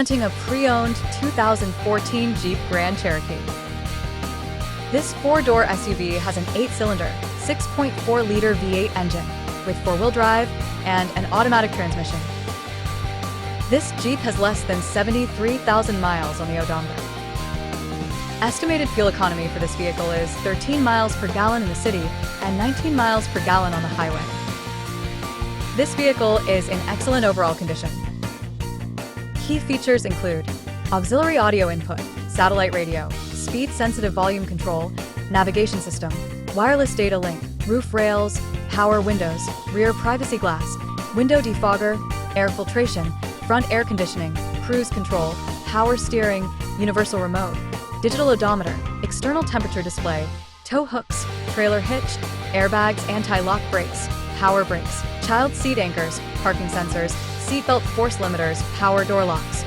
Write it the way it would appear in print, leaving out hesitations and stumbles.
Presenting a pre-owned 2014 Jeep Grand Cherokee. This four-door SUV has an 8-cylinder, 6.4-liter V8 engine with four-wheel drive and an automatic transmission. This Jeep has less than 73,000 miles on the odometer. Estimated fuel economy for this vehicle is 13 miles per gallon in the city and 19 miles per gallon on the highway. This vehicle is in excellent overall condition. Key features include auxiliary audio input, satellite radio, speed-sensitive volume control, navigation system, wireless data link, roof rails, power windows, rear privacy glass, window defogger, air filtration, front air conditioning, cruise control, power steering, universal remote, digital odometer, external temperature display, tow hooks, trailer hitch, airbags, anti-lock brakes, child seat anchors, parking sensors, seatbelt force limiters, power door locks,